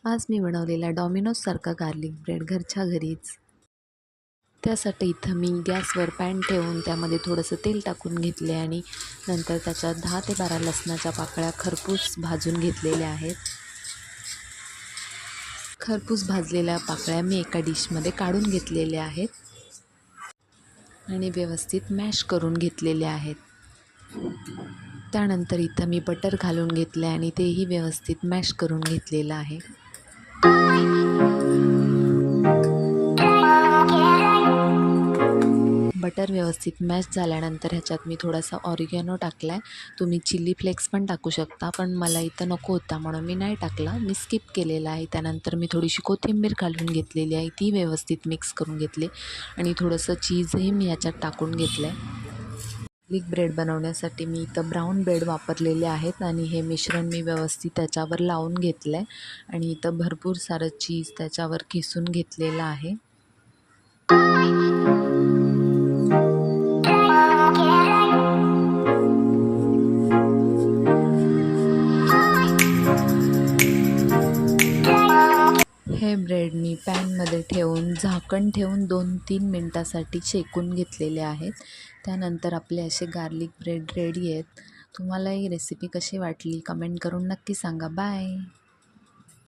आज मी बनवलेला डॉमिनोजसारखा garlic bread घरच्या घरीच. त्यासाठी इथं मी गॅसवर पॅन ठेवून त्यामध्ये थोडंसं तेल टाकून घेतले आणि नंतर त्याच्यात 10 ते 12 लसणाच्या पाकळ्या खरपूस भाजून घेतलेल्या आहेत. खरपूस भाजलेल्या पाकळ्या मी एका डिशमध्ये काढून घेतलेल्या आहेत आणि व्यवस्थित मॅश करून घेतलेले आहेत. त्यानंतर इथं मी बटर घालून घेतले आणि तेही व्यवस्थित मॅश करून घेतलेलं आहे. बटर व्यवस्थित मॅश झाल्यानंतर ह्याच्यात मी थोडासा ऑरिगॅनो टाकला आहे. तुम्ही चिली फ्लेक्स पण टाकू शकता, पण मला इथं नको होता म्हणून मी नाही टाकला, मी स्किप केलेला आहे. त्यानंतर मी थोडीशी कोथिंबीर घालून घेतलेली आहे, ती व्यवस्थित मिक्स करून घेतली आणि थोडंसं चीजही मी ह्याच्यात टाकून घेतलं आहे. गार्लिक ब्रेड बनवण्यासाठी मी इथं ब्राऊन ब्रेड वापरलेले आहेत आणि हे मिश्रण मी व्यवस्थित त्याच्यावर लावून घेतलं आहे आणि इथं भरपूर सारं चीज त्याच्यावर किसून घेतलेलं आहे. हे ब्रेड मी पॅनमध्ये ठेवून झाकण ठेवून 2-3 मिनटासाठी शेकून घेतलेले आहेत. त्यानंतर आपले असे गार्लिक ब्रेड रेडी आहेत. तुम्हाला ही रेसिपी कशी वाटली कमेंट करून नक्की सांगा. बाय.